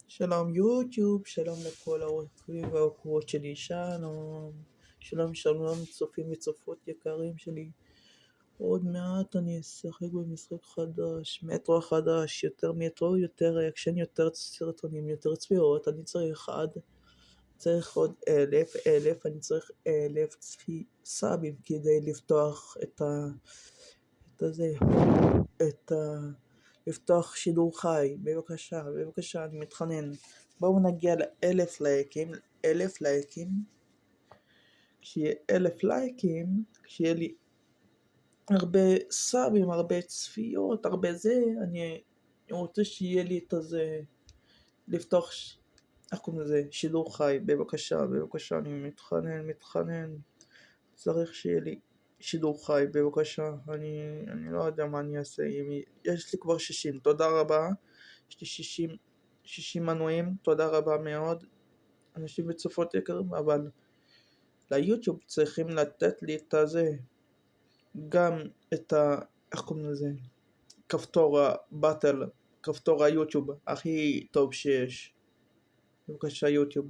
שלום יוטיוב, שלום לכל העוקבים והעוקבות שלי, שלום. שלום צופים וצופות יקרים שלי. עוד מעט אני אשחק במשחק חדש, מטרו חדש, יותר מטרו, יותר אקשן, יותר סרטונים, יותר צפיעות. אני צריך עוד 1,000, אני צריך 1,000 סאבים כדי לפתוח את ה... לפתוח שידור חי. בבקשה, אני מתחנן. בואו נגיע ל1,000 לייקים, 1,000 לייקים. כשיהיה 1,000 לייקים, כשיהיה לי הרבה סאבים, הרבה צפיות, הרבה זה, אני רוצה שיהיה לי את הזה, לפתוח, איך קוראים לזה? שידור חי. בבקשה, אני מתחנן. צריך שיהיה לי שידור חי, בבקשה. אני לא יודע מה אני אעשה. יש לי כבר 60, תודה רבה. יש לי 60 מנויים, תודה רבה מאוד. אנשים וצופות יקרים, אבל ליוטיוב צריכים לתת לי את הזה. גם את איך קוראים לזה? כפתור הבטל, כפתור היוטיוב הכי טוב שיש. בבקשה יוטיוב.